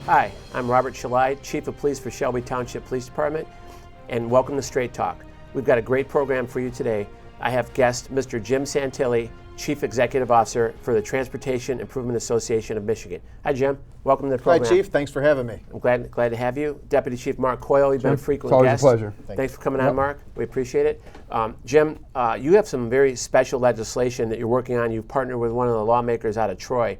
Hi, I'm Robert Shelide, Chief of Police for Shelby Township Police Department, and welcome to Straight Talk. We've got a great program for you today. I have guest Mr. Jim Santilli, Chief Executive Officer for the Transportation Improvement Association of Michigan. Hi, Jim. Welcome to the program. Hi, Chief. Thanks for having me. I'm glad to have you. Deputy Chief Mark Coyle, you've been a frequent guest. It's always a pleasure. Thanks for coming on, Mark. We appreciate it. Jim, you have some very special legislation that you're working on. You've partnered with one of the lawmakers out of Troy.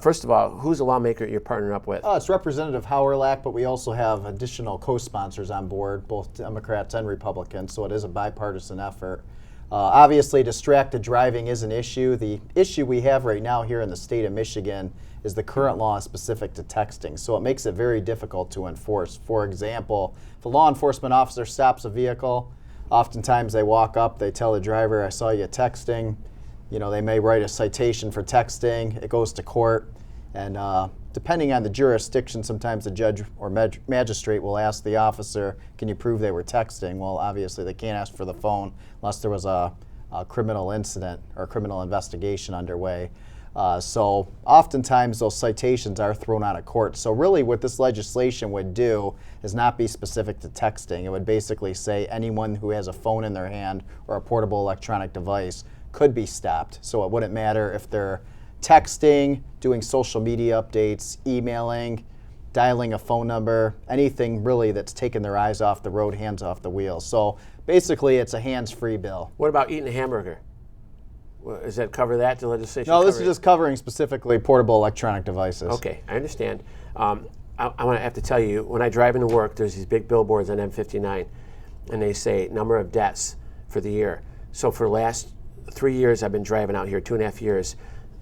First of all, who's the lawmaker you're partnering up with? It's Representative Howerlack, but we also have additional co-sponsors on board, both Democrats and Republicans, so it is a bipartisan effort. Obviously, distracted driving is an issue. The issue we have right now here in the state of Michigan is the current law is specific to texting, so it makes it very difficult to enforce. For example, if a law enforcement officer stops a vehicle, oftentimes they walk up, they tell the driver, I saw you texting. You know, they may write a citation for texting. It goes to court, and depending on the jurisdiction, sometimes the judge or magistrate will ask the officer, can you prove they were texting? Well, obviously they can't ask for the phone unless there was a criminal incident or criminal investigation underway. So oftentimes those citations are thrown out of court. So really what this legislation would do is not be specific to texting. It would basically say anyone who has a phone in their hand or a portable electronic device could be stopped. So it wouldn't matter if they're texting, doing social media updates, emailing, dialing a phone number, anything really that's taken their eyes off the road, hands off the wheel. So basically it's a hands-free bill. What about eating a hamburger? Does that cover that, the legislation? No, this is just covering specifically portable electronic devices. Okay, I understand. I want to have to tell you, when I drive into work, there's these big billboards on M59, and they say number of deaths for the year. So for the last 3 years I've been driving out here, 2.5 years,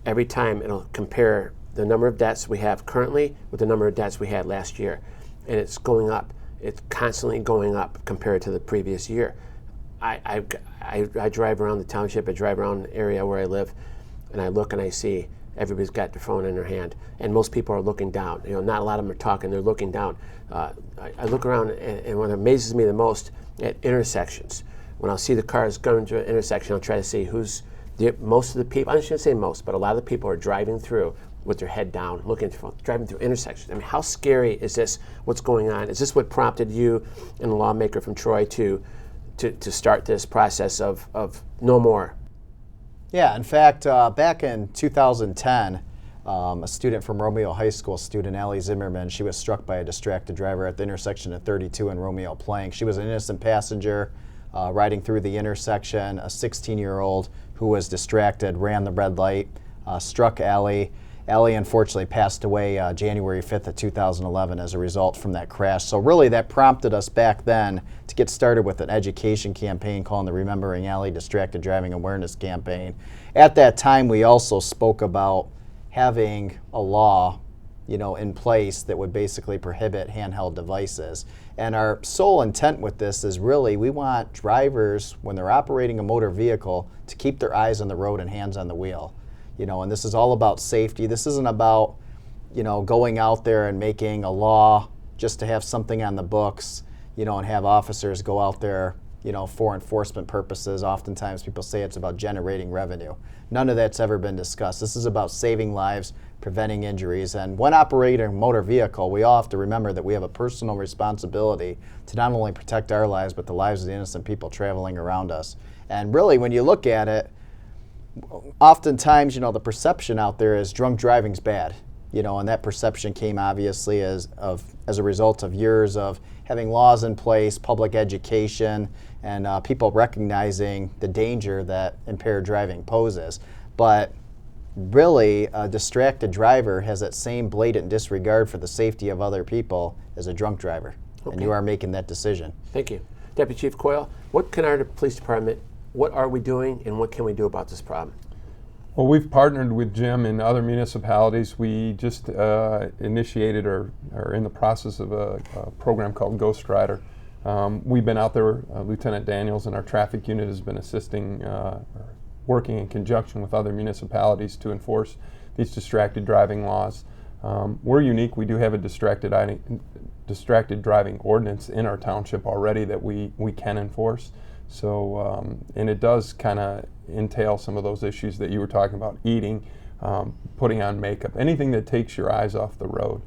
every time it'll compare the number of deaths we have currently with the number of deaths we had last year. And it's going up. It's constantly going up compared to the previous year. I drive around the township, I drive around the area where I live, and I look and I see everybody's got their phone in their hand, and most people are looking down. You know, not a lot of them are talking, they're looking down. I look around, and what amazes me the most at intersections, when I'll see the cars going to an intersection, I'll try to see who's most of the people, I shouldn't say most, but a lot of the people are driving through with their head down, looking at their phone, driving through intersections. I mean, how scary is this? What's going on? Is this what prompted you and the lawmaker from Troy to start this process of no more? Yeah, in fact, back in 2010, a student from Romeo High School, student Allie Zimmerman, she was struck by a distracted driver at the intersection of 32 and Romeo Plank. She was an innocent passenger riding through the intersection. A 16-year-old who was distracted ran the red light, struck Allie. Allie unfortunately passed away January 5th of 2011 as a result from that crash. So really that prompted us back then to get started with an education campaign called the Remembering Allie Distracted Driving Awareness Campaign. At that time we also spoke about having a law, you know, in place that would basically prohibit handheld devices. And our sole intent with this is really we want drivers, when they're operating a motor vehicle, to keep their eyes on the road and hands on the wheel. You know, and this is all about safety. This isn't about, you know, going out there and making a law just to have something on the books, you know, and have officers go out there, you know, for enforcement purposes. Oftentimes people say it's about generating revenue. None of that's ever been discussed. This is about saving lives, preventing injuries. And when operating a motor vehicle, we all have to remember that we have a personal responsibility to not only protect our lives, but the lives of the innocent people traveling around us. And really, when you look at it, oftentimes, you know, the perception out there is drunk driving's bad, you know, and that perception came obviously as a result of years of having laws in place, public education, and people recognizing the danger that impaired driving poses. But really, a distracted driver has that same blatant disregard for the safety of other people as a drunk driver. Okay. And you are making that decision. Thank you. Deputy Chief Coyle, what can our police department, what are we doing and what can we do about this problem? Well, we've partnered with Jim in other municipalities. We just initiated or are in the process of a program called Ghost Rider. We've been out there, Lieutenant Daniels and our traffic unit has been assisting, working in conjunction with other municipalities to enforce these distracted driving laws. We're unique. We do have a distracted driving ordinance in our township already that we can enforce. So, and it does kind of entail some of those issues that you were talking about, eating, putting on makeup, anything that takes your eyes off the road.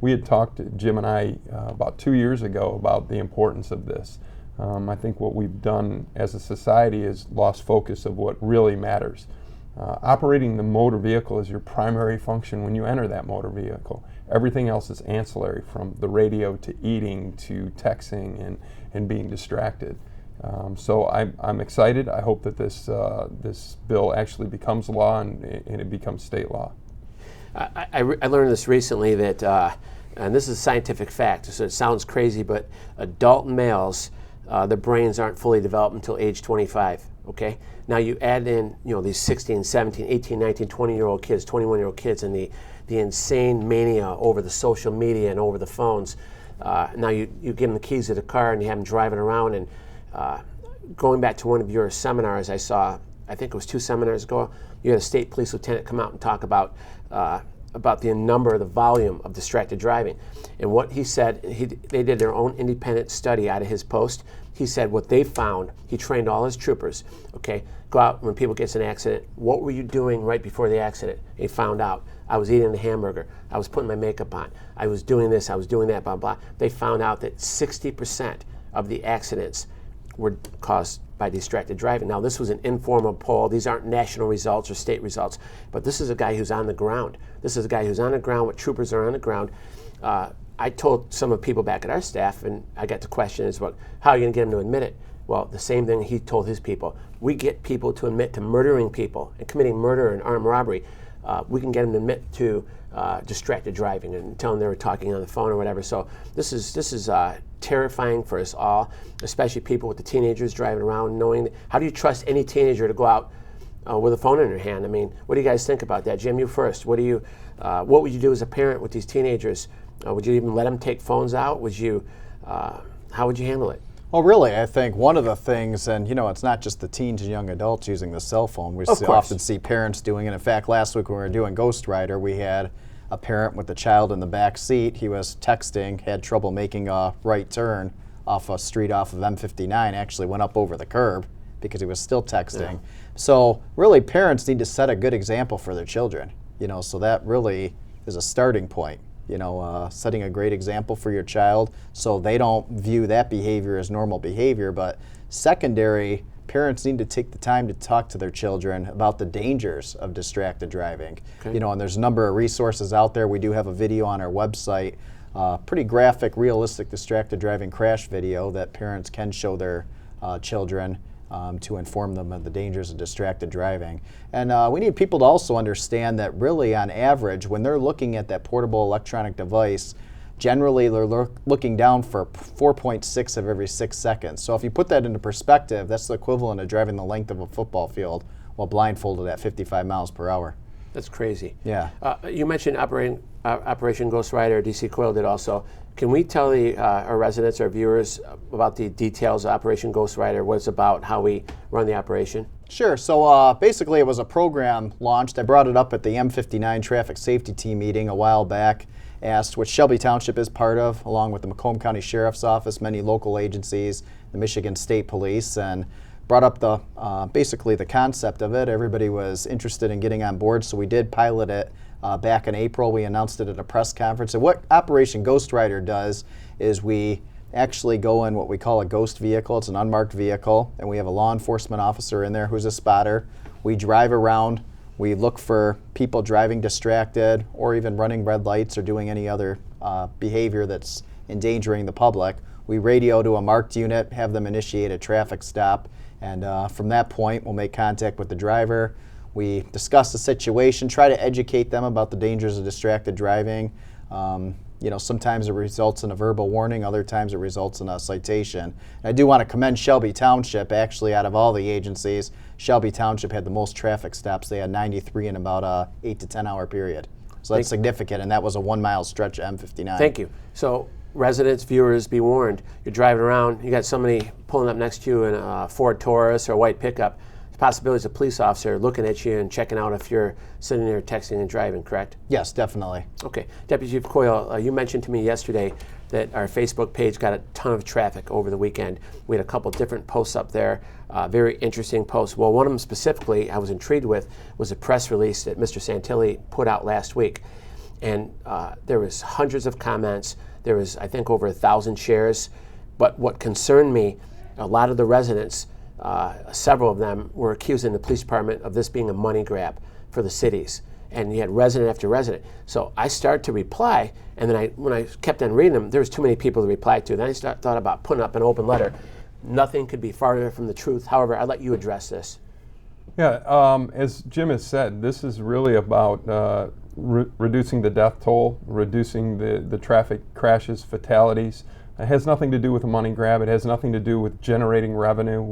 we had talked, Jim and I, about 2 years ago about the importance of this. I think what we've done as a society is lost focus of what really matters. Operating the motor vehicle is your primary function when you enter that motor vehicle. Everything else is ancillary, from the radio to eating to texting and being distracted. So I'm excited. I hope that this bill actually becomes law and it becomes state law. I learned this recently that, and this is a scientific fact, so it sounds crazy, but adult males, their brains aren't fully developed until age 25, okay? Now you add in, these 16, 17, 18, 19, 20-year-old kids, 21-year-old kids, and the insane mania over the social media and over the phones. Now you give them the keys to the car and you have them driving around, and going back to one of your seminars I saw, I think it was 2 seminars ago, you had a state police lieutenant come out and talk about the number, the volume of distracted driving. And what he said, they did their own independent study out of his post. He said what they found, he trained all his troopers, okay, go out when people get in an accident, what were you doing right before the accident? He found out, I was eating the hamburger, I was putting my makeup on, I was doing this, I was doing that, blah, blah. They found out that 60% of the accidents were caused by distracted driving. Now, this was an informal poll. These aren't national results or state results, but this is a guy who's on the ground. This is a guy who's on the ground with troopers are on the ground. I told some of the people back at our staff, and I got the question is, well, how are you going to get them to admit it? Well, the same thing he told his people. We get people to admit to murdering people and committing murder and armed robbery. We can get them to admit to distracted driving and tell them they were talking on the phone or whatever. So this is terrifying for us all, especially people with the teenagers driving around, knowing how do you trust any teenager to go out with a phone in their hand? I mean, what do you guys think about that? Jim, you first. What would you do as a parent with these teenagers? Would you even let them take phones out? How would you handle it? Well, really, I think one of the things, and it's not just the teens and young adults using the cell phone. We often see parents doing it. In fact, last week when we were doing Ghost Rider, we had a parent with the child in the back seat. He was texting, had trouble making a right turn off a street off of M59, actually went up over the curb because he was still texting. Yeah. So really, parents need to set a good example for their children, so that really is a starting point. Setting a great example for your child so they don't view that behavior as normal behavior. But secondary, parents need to take the time to talk to their children about the dangers of distracted driving. Okay. And there's a number of resources out there. We do have a video on our website, pretty graphic, realistic distracted driving crash video that parents can show their children to inform them of the dangers of distracted driving. And we need people to also understand that really on average, when they're looking at that portable electronic device, generally they're looking down for 4.6 of every 6 seconds. So if you put that into perspective, that's the equivalent of driving the length of a football field while blindfolded at 55 miles per hour. That's crazy. Yeah. You mentioned Operation Ghost Rider, DC Coil did also. Can we tell our residents, our viewers, about the details of Operation Ghost Rider, what it's about, how we run the operation? Sure. So basically it was a program launched. I brought it up at the M59 Traffic Safety Team meeting a while back, which Shelby Township is part of, along with the Macomb County Sheriff's Office, many local agencies, the Michigan State Police, and brought up basically the concept of it. Everybody was interested in getting on board, so we did pilot it back in April. We announced it at a press conference. And what Operation Ghost Rider does is we actually go in what we call a ghost vehicle. It's an unmarked vehicle, and we have a law enforcement officer in there who's a spotter. We drive around. We look for people driving distracted or even running red lights or doing any other behavior that's endangering the public. We radio to a marked unit, have them initiate a traffic stop, and from that point, we'll make contact with the driver. We discuss the situation, try to educate them about the dangers of distracted driving. Sometimes it results in a verbal warning, other times it results in a citation. And I do want to commend Shelby Township. Actually, out of all the agencies, Shelby Township had the most traffic stops. They had 93 in about a 8 to 10 hour period. So that's significant, and that was a 1 mile stretch of M59. Thank you. So residents, viewers, be warned. You're driving around, you got somebody pulling up next to you in a Ford Taurus or a white pickup. Possibilities of a police officer looking at you and checking out if you're sitting there texting and driving, correct? Yes, definitely. Okay. Deputy Chief Coyle, you mentioned to me yesterday that our Facebook page got a ton of traffic over the weekend. We had a couple different posts up there, very interesting posts. Well, one of them specifically I was intrigued with was a press release that Mr. Santilli put out last week. and there was hundreds of comments. There was, I think, over 1,000 shares. But what concerned me, a lot of the residents, several of them were accusing the police department of this being a money grab for the cities. And you had resident after resident. So I started to reply, and then when I kept on reading them, there was too many people to reply to. Then I thought about putting up an open letter. Nothing could be farther from the truth. However, I'd let you address this. Yeah, as Jim has said, this is really about reducing the death toll, reducing the traffic crashes, fatalities. It has nothing to do with a money grab. It has nothing to do with generating revenue.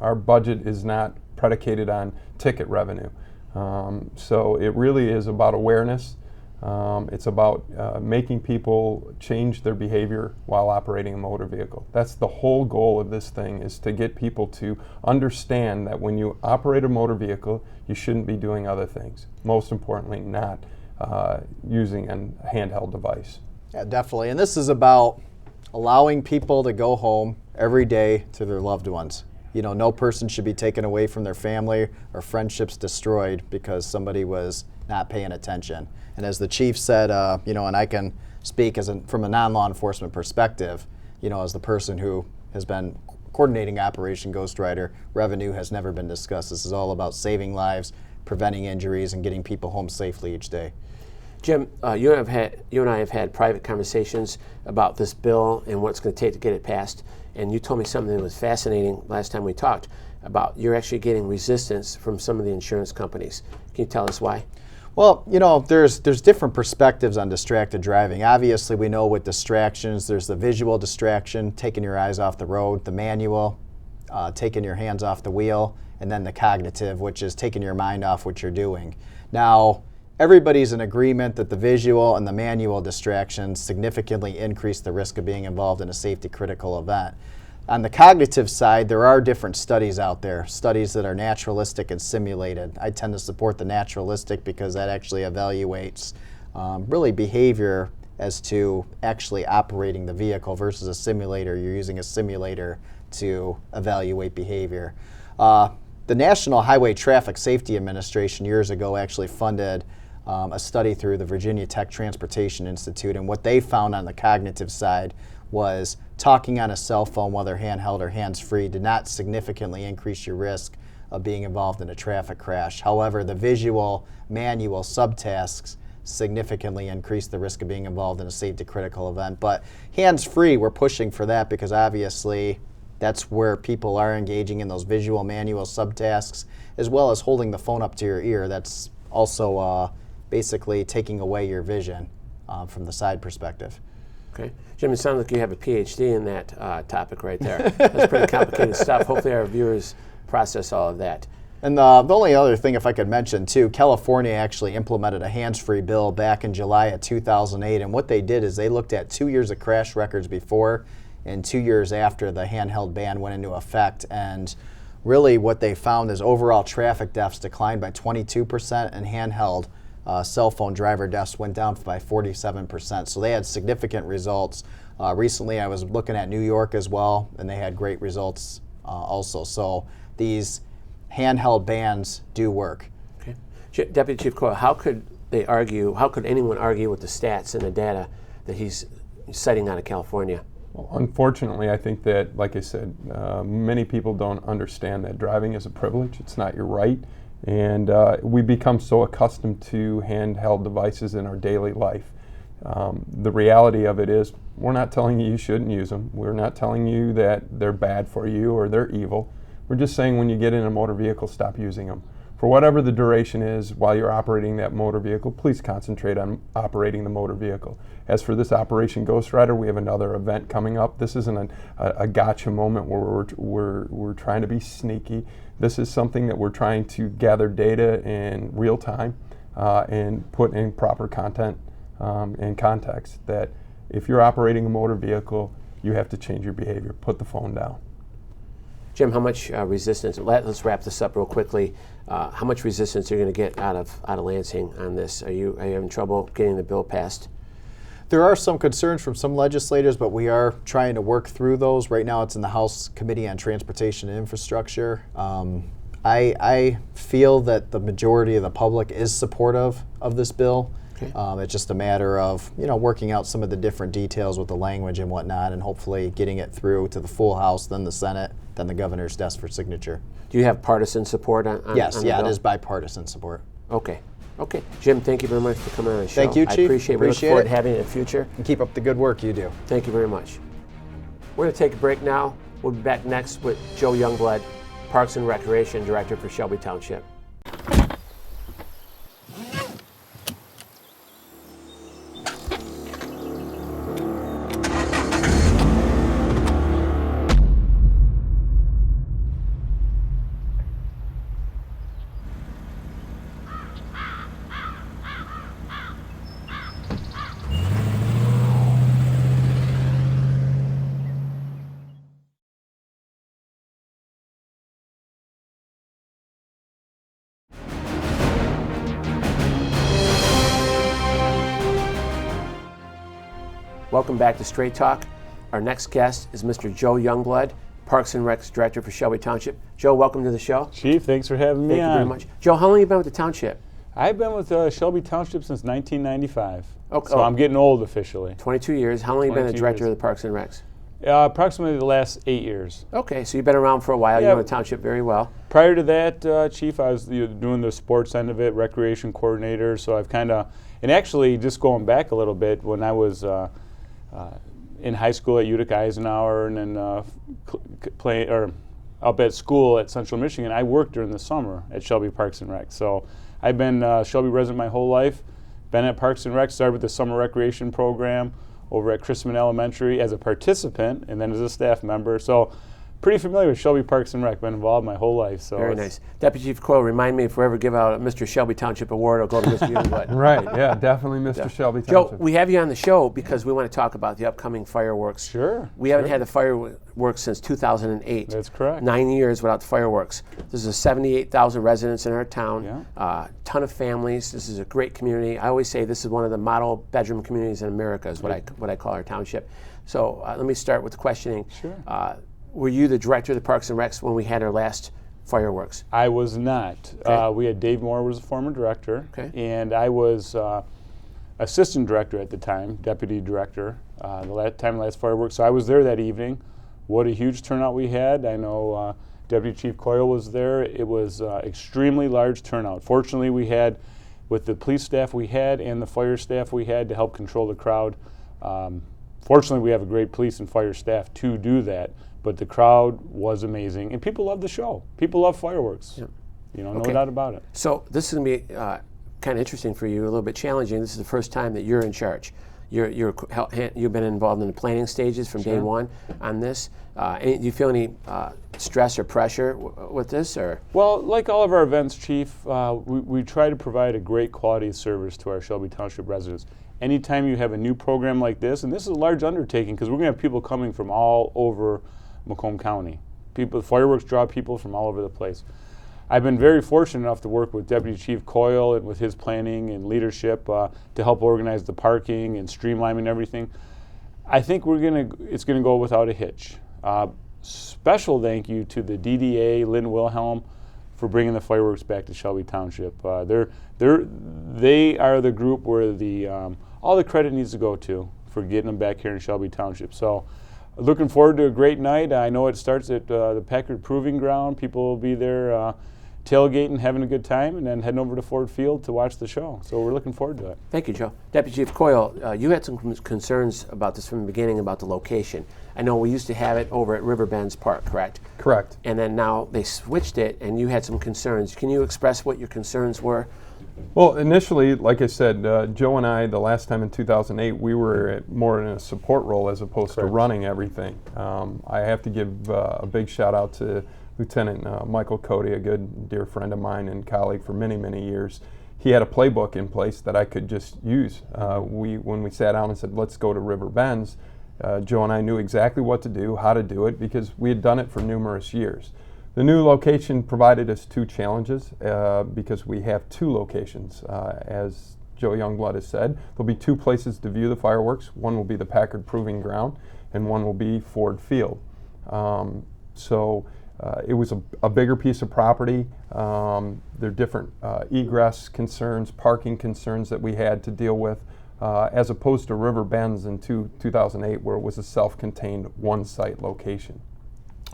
Our budget is not predicated on ticket revenue. So it really is about awareness. It's about making people change their behavior while operating a motor vehicle. That's the whole goal of this thing, is to get people to understand that when you operate a motor vehicle, you shouldn't be doing other things. Most importantly, not using a handheld device. Yeah, definitely. And this is about allowing people to go home every day to their loved ones. You know, no person should be taken away from their family or friendships destroyed because somebody was not paying attention. And as the chief said, you know, and I can speak from a non-law enforcement perspective, you know, as the person who has been coordinating Operation Ghost Rider, revenue has never been discussed. This is all about saving lives, preventing injuries, and getting people home safely each day. Jim, you and I have had private conversations about this bill and what it's going to take to get it passed. And you told me something that was fascinating last time we talked about you're actually getting resistance from some of the insurance companies. Can you tell us why? Well, you know, there's different perspectives on distracted driving. Obviously, we know with distractions, there's the visual distraction, taking your eyes off the road, the manual, taking your hands off the wheel, and then the cognitive, which is taking your mind off what you're doing. Now, everybody's in agreement that the visual and the manual distractions significantly increase the risk of being involved in a safety critical event. On the cognitive side, there are different studies out there, studies that are naturalistic and simulated. I tend to support the naturalistic because that actually evaluates really behavior as to actually operating the vehicle versus a simulator. You're using a simulator to evaluate behavior. The National Highway Traffic Safety Administration years ago actually funded a study through the Virginia Tech Transportation Institute, and what they found on the cognitive side was talking on a cell phone, whether handheld or hands-free, did not significantly increase your risk of being involved in a traffic crash. However, the visual, manual subtasks significantly increase the risk of being involved in a safety critical event. But hands-free, we're pushing for that because obviously that's where people are engaging in those visual, manual subtasks, as well as holding the phone up to your ear. That's also basically taking away your vision from the side perspective. Okay. Jim, it sounds like you have a PhD in that topic right there. That's pretty complicated stuff. Hopefully our viewers process all of that. And the only other thing, if I could mention too, California actually implemented a hands-free bill back in July of 2008, and what they did is they looked at 2 years of crash records before and 2 years after the handheld ban went into effect, and really what they found is overall traffic deaths declined by 22%, and handheld cell phone driver deaths went down by 47%. So they had significant results. Recently I was looking at New York as well, and they had great results also. So these handheld bans do work. Okay. Deputy Chief Coyle, how could anyone argue with the stats and the data that he's citing out of California? Well, unfortunately, I think that, like I said, many people don't understand that driving is a privilege. It's not your right. And we become so accustomed to handheld devices in our daily life. The reality of it is we're not telling you shouldn't use them. We're not telling you that they're bad for you or they're evil. We're just saying when you get in a motor vehicle, stop using them. For whatever the duration is while you're operating that motor vehicle, please concentrate on operating the motor vehicle. As for this Operation Ghost Rider, we have another event coming up. This isn't a gotcha moment where we're trying to be sneaky. This is something that we're trying to gather data in real time and put in proper content and context, that if you're operating a motor vehicle, you have to change your behavior. Put the phone down. Jim, how much resistance? Let's wrap this up real quickly. How much resistance are you going to get out of Lansing on this? Are you having trouble getting the bill passed? There are some concerns from some legislators, but we are trying to work through those. Right now it's in the House Committee on Transportation and Infrastructure. I feel that the majority of the public is supportive of this bill. Okay. It's just a matter of working out some of the different details with the language and whatnot, and hopefully getting it through to the full House, then the Senate, then the governor's desk for signature. Do you have partisan support on Yes, on the yeah, it bill? is bipartisan support. Okay. Okay. Jim, thank you very much for coming on the show. Thank you, I Chief. appreciate it. We look Appreciate forward it. to having you in the future. And keep up the good work you do. Thank you very much. We're going to take a break now. We'll be back next with Joe Youngblood, Parks and Recreation Director for Shelby Township. Welcome back to Straight Talk. Our next guest is Mr. Joe Youngblood, Parks and Recs Director for Shelby Township. Joe, welcome to the show. Chief, thanks for having me Thank on. you very much. Joe, how long have you been with the township? I've been with Shelby Township since 1995. Okay. So I'm getting old officially. 22 years. How long have you been the 22 Director years. of the Parks and Recs? Approximately the last 8 years. Okay, so you've been around for a while. You Yeah. know the township very well. Prior to that, Chief, I was doing the sports end of it, recreation coordinator. So I've kind of, and actually just going back a little bit, when I was in high school at Utica Eisenhower and then up at school at Central Michigan, I worked during the summer at Shelby Parks and Rec. So I've been a Shelby resident my whole life. Been at Parks and Rec, started with the summer recreation program over at Chrisman Elementary as a participant and then as a staff member. So pretty familiar with Shelby Parks and Rec, been involved my whole life. So Very nice. Deputy Chief Coyle, remind me if we ever give out a Mr. Shelby Township Award, it'll go to Mr. Youngblood. Right, yeah, definitely Mr. Shelby Joe, Township. we have you on the show because we want to talk about the upcoming fireworks. Sure. We haven't had the fireworks since 2008. That's correct. 9 years without the fireworks. This is 78,000 residents in our town, Yeah. ton of families. This is a great community. I always say this is one of the model bedroom communities in America is what I call our township. So let me start with the questioning. Sure. Were you the Director of the Parks and Recs when we had our last fireworks? I was not. Okay. We had Dave Moore was the former director, Okay. and I was assistant director at the time, deputy director, the last fireworks. So I was there that evening. What a huge turnout we had. I know Deputy Chief Coyle was there. It was extremely large turnout. Fortunately, we had, with the police staff we had and the fire staff we had to help control the crowd. Fortunately, we have a great police and fire staff to do that. But the crowd was amazing, and people love the show. People love fireworks. Yep. No Okay. doubt about it. So this is going to be kind of interesting for you, a little bit challenging. This is the first time that you're in charge. You've been involved in the planning stages from day one on this. Do you feel any stress or pressure with this, or? Well, like all of our events, Chief, we try to provide a great quality of service to our Shelby Township residents. Anytime you have a new program like this, and this is a large undertaking because we're going to have people coming from all over Macomb County. Fireworks draw people from all over the place. I've been very fortunate enough to work with Deputy Chief Coyle and with his planning and leadership to help organize the parking and streamlining everything. I think it's gonna go without a hitch. Special thank you to the DDA, Lynn Wilhelm, for bringing the fireworks back to Shelby Township. They are the group where all the credit needs to go to for getting them back here in Shelby Township. So. Looking forward to a great night. I know it starts at the Packard Proving Ground. People will be there tailgating, having a good time, and then heading over to Ford Field to watch the show. So we're looking forward to it. Thank you, Joe. Deputy Chief Coyle, you had some concerns about this from the beginning about the location. I know we used to have it over at Riverbends Park, correct? Correct. And then now they switched it, and you had some concerns. Can you express what your concerns were? Well, initially, like I said, Joe and I, the last time in 2008, we were more in a support role as opposed to running everything. I have to give a big shout out to Lieutenant Michael Cody, a good dear friend of mine and colleague for many, many years. He had a playbook in place that I could just use. When we sat down and said, let's go to River Bends, Joe and I knew exactly what to do, how to do it, because we had done it for numerous years. The new location provided us two challenges because we have two locations. As Joe Youngblood has said, there'll be two places to view the fireworks. One will be the Packard Proving Ground, and one will be Ford Field. So it was a bigger piece of property. There are different egress concerns, parking concerns that we had to deal with, as opposed to River Bends in 2008, where it was a self-contained one-site location.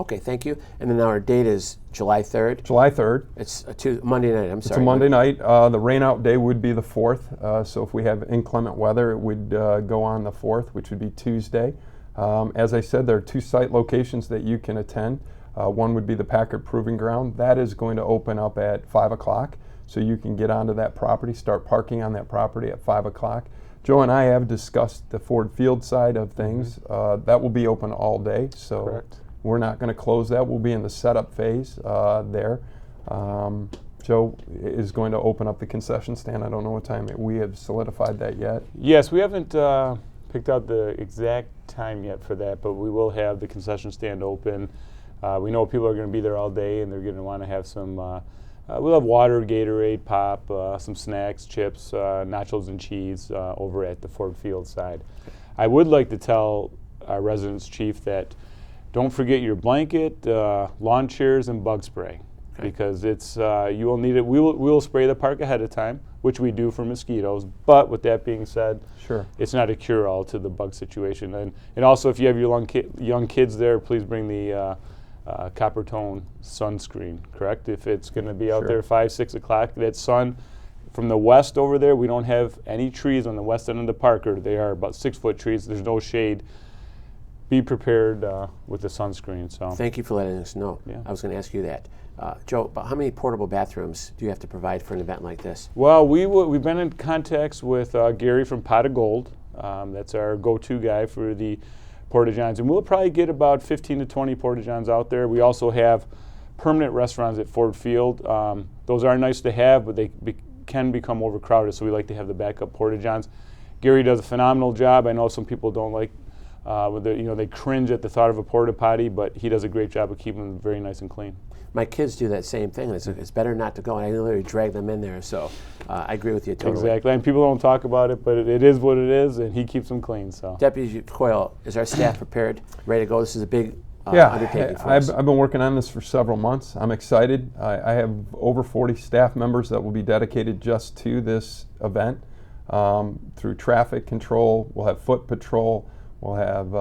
Okay, thank you. And then our date is July 3rd. July 3rd. It's a Monday night, I'm sorry. It's a Monday night. The rain-out day would be the 4th, so if we have inclement weather, it would go on the 4th, which would be Tuesday. As I said, there are 2 site locations that you can attend. One would be the Packard Proving Ground. That is going to open up at 5 o'clock, so you can get onto that property, start parking on that property at 5 o'clock. Joe and I have discussed the Ford Field side of things. That will be open all day, so Correct. we're not going to close that. We'll be in the setup phase there. Joe is going to open up the concession stand. I don't know what time we have solidified that yet. Yes, we haven't picked out the exact time yet for that, but we will have the concession stand open. We know people are going to be there all day, and they're going to want to have some. We'll have water, Gatorade, pop, some snacks, chips, nachos and cheese over at the Ford Field side. I would like to tell our residents, Chief, that don't forget your blanket, lawn chairs, and bug spray, because it's you will need it. We will spray the park ahead of time, which we do for mosquitoes. But with that being said, Sure. it's not a cure-all to the bug situation. And also, if you have your young kids there, please bring the copper tone sunscreen, correct? If it's going to be out Sure. there 5, 6 o'clock, that sun from the west over there, we don't have any trees on the west end of the park, or they are about 6-foot trees. There's no shade. Be prepared with the sunscreen. So Thank you for letting us know. Yeah. I was going to ask you that. Joe, about how many portable bathrooms do you have to provide for an event like this? Well, we've been in contacts with Gary from Pot of Gold. That's our go-to guy for the Porta-Johns, and we'll probably get about 15 to 20 Porta-Johns out there. We also have permanent restaurants at Ford Field. Those are nice to have, but they can become overcrowded, so we like to have the backup Porta-Johns. Gary does a phenomenal job. I know some people don't like, they cringe at the thought of a porta potty, but he does a great job of keeping them very nice and clean. My kids do that same thing. It's better not to go, and I literally drag them in there. So I agree with you totally. Exactly, and people don't talk about it, but it is what it is, and he keeps them clean. So, Deputy Coyle, is our staff prepared, ready to go? This is a big undertaking for us. I've been working on this for several months. I'm excited. I have over 40 staff members that will be dedicated just to this event. Through traffic control, we'll have foot patrol, we'll have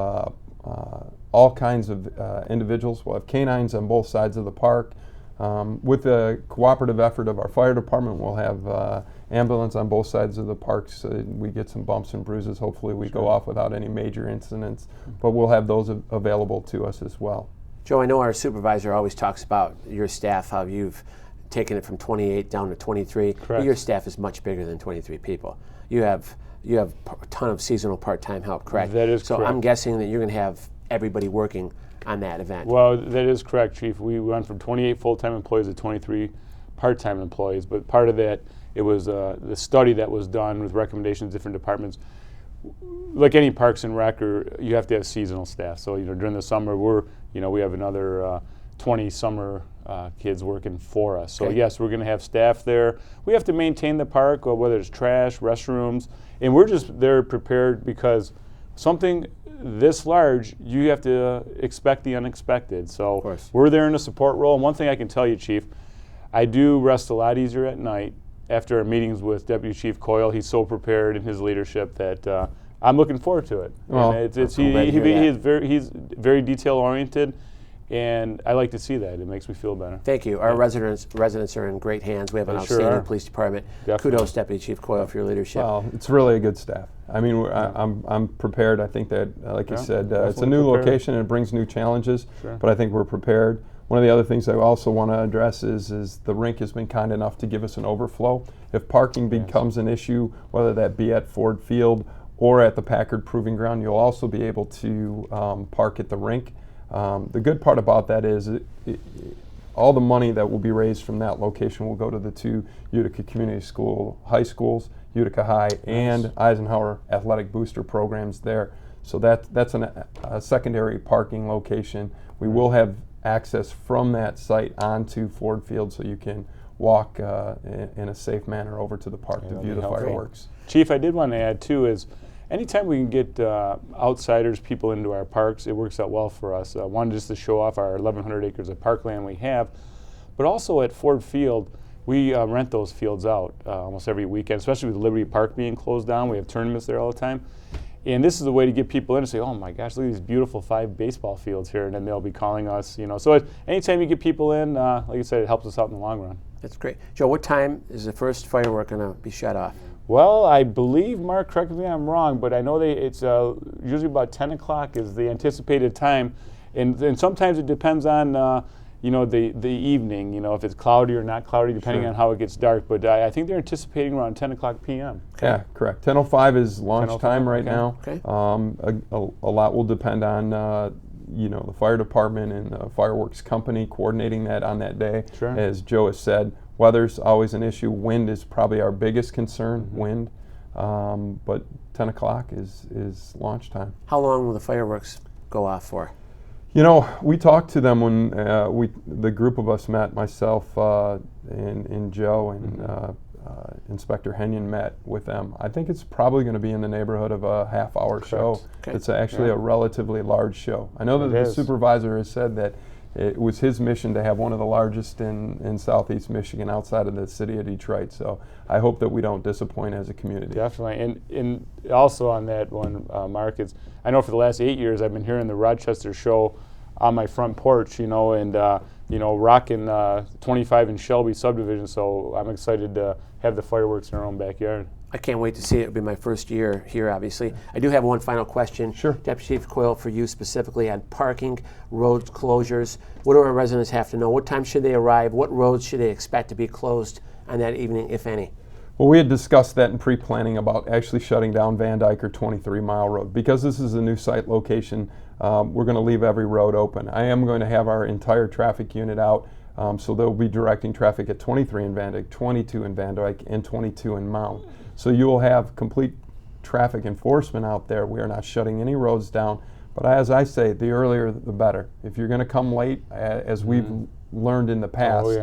all kinds of individuals. We'll have canines on both sides of the park. With the cooperative effort of our fire department, we'll have ambulance on both sides of the park, so we get some bumps and bruises. Hopefully we go off without any major incidents, but we'll have those available to us as well. Joe, I know our supervisor always talks about your staff, how you've taken it from 28 down to 23. Correct. Your staff is much bigger than 23 people. You have a ton of seasonal part-time help, correct? That is so correct. I'm guessing that you're going to have everybody working on that event. well, that is correct, Chief. We went from 28 full-time employees to 23 part-time employees, but part of that, it was the study that was done with recommendations of different departments. Like any Parks and Rec, you have to have seasonal staff. So during the summer, we have another 20 summer kids working for us. So Okay. yes, we're going to have staff there. We have to maintain the park, whether it's trash, restrooms, and we're just there prepared because something this large, you have to expect the unexpected. So course. we're there in a support role. And one thing I can tell you, Chief, I do rest a lot easier at night after our meetings with Deputy Chief Coyle. He's so prepared in his leadership that I'm looking forward to it. Well, And I'm glad to hear that. he's very detail oriented, and I like to see that. It makes me feel better. Thank you. Our residents are in great hands. We have an They sure outstanding are. police department. Definitely. Kudos, Deputy Chief Coyle, for your leadership. Well, it's really a good staff. I mean, I'm prepared. I think that, like you Yeah, said, it's a definitely new prepared. location and it brings new challenges, Sure. but I think we're prepared. One of the other things I also want to address is the rink has been kind enough to give us an overflow. If parking becomes an issue, whether that be at Ford Field or at the Packard Proving Ground, you'll also be able to park at the rink. The good part about that is all the money that will be raised from that location will go to the 2 Utica Community School high schools, Utica High and Eisenhower athletic booster programs there. So that's a secondary parking location. We will have access from that site onto Ford Field, so you can walk in a safe manner over to the park to that'll view be the helpful. fireworks. Chief, I did want to add too is, anytime we can get outsiders, people into our parks, it works out well for us. One, just to show off our 1,100 acres of parkland we have, but also at Ford Field, we rent those fields out almost every weekend, especially with Liberty Park being closed down. We have tournaments there all the time. And this is a way to get people in and say, oh my gosh, look at these beautiful 5 baseball fields here, and then they'll be calling us, So anytime you get people in, like I said, it helps us out in the long run. That's great. Joe, what time is the first firework going to be shut off? Well, I believe, Mark, correct me if I'm wrong, but I know it's usually about 10 o'clock is the anticipated time. And sometimes it depends on, the evening, if it's cloudy or not cloudy, depending on how it gets dark. But I think they're anticipating around 10 o'clock p.m. Yeah, correct. 10:05 is launch 10:05, time right okay. now. Okay. A lot will depend on the fire department and the fireworks company coordinating that on that day. Sure. As Joe has said, weather's always an issue. Wind is probably our biggest concern. Wind, but 10 o'clock is launch time. How long will the fireworks go off for? We talked to them when the group of us met, myself and Joe and Inspector Henyon met with them. I think it's probably going to be in the neighborhood of a half-hour show. Okay. It's actually a relatively large show. I know that the supervisor has said that it was his mission to have one of the largest in southeast Michigan outside of the city of Detroit. So I hope that we don't disappoint as a community. Definitely. And also on that one, Mark, I know for the last 8 years I've been hearing the Rochester show on my front porch, and rocking 25 in Shelby subdivision. So I'm excited to have the fireworks in our own backyard. I can't wait to see it. It'll be my first year here, obviously. I do have one final question. Sure. Deputy Chief Coyle, for you specifically on parking, road closures. What do our residents have to know? What time should they arrive? What roads should they expect to be closed on that evening, if any? Well, we had discussed that in pre-planning about actually shutting down Van Dyke or 23 Mile Road. Because this is a new site location, we're going to leave every road open. I am going to have our entire traffic unit out, so they'll be directing traffic at 23 in Van Dyke, 22 in Van Dyke, and 22 in Mount. So you will have complete traffic enforcement out there. We are not shutting any roads down. But as I say, the earlier the better. If you're going to come late, as we've learned in the past,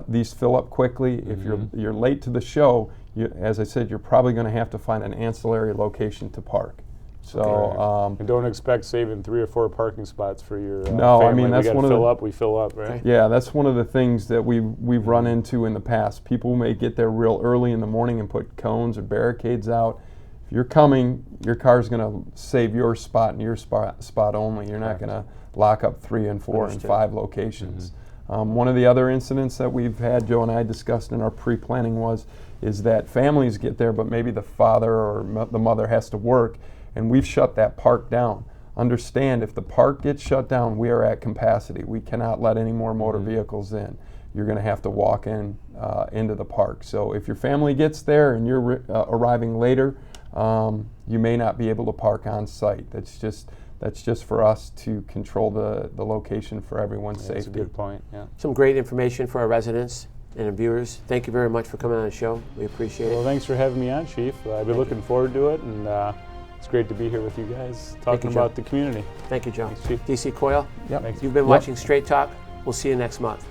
these fill up quickly. If you're late to the show, as I said, you're probably going to have to find an ancillary location to park. So and don't expect saving 3 or 4 parking spots for your no, family. I mean that's we one of the we fill up, right? Yeah, that's one of the things that we've run into in the past. People may get there real early in the morning and put cones or barricades out. If you're coming, your car's going to save your spot and your spot only. You're not going to lock up 3 and 4 and 5 locations. One of the other incidents that we've had, Joe and I discussed in our pre-planning is that families get there, but maybe the father or the mother has to work, and we've shut that park down. Understand, if the park gets shut down, we are at capacity. We cannot let any more motor vehicles in. You're going to have to walk in into the park. So if your family gets there and you're arriving later, you may not be able to park on site. That's just for us to control the location for everyone's safety. That's a good point. Yeah. Some great information for our residents and our viewers. Thank you very much for coming on the show. We appreciate it. Well, thanks for having me on, Chief. I've been looking forward to it, and it's great to be here with you guys talking about the community. Thank you, Joe. Thanks, Chief. DC Coyle, Yep. you've been watching Straight Talk. We'll see you next month.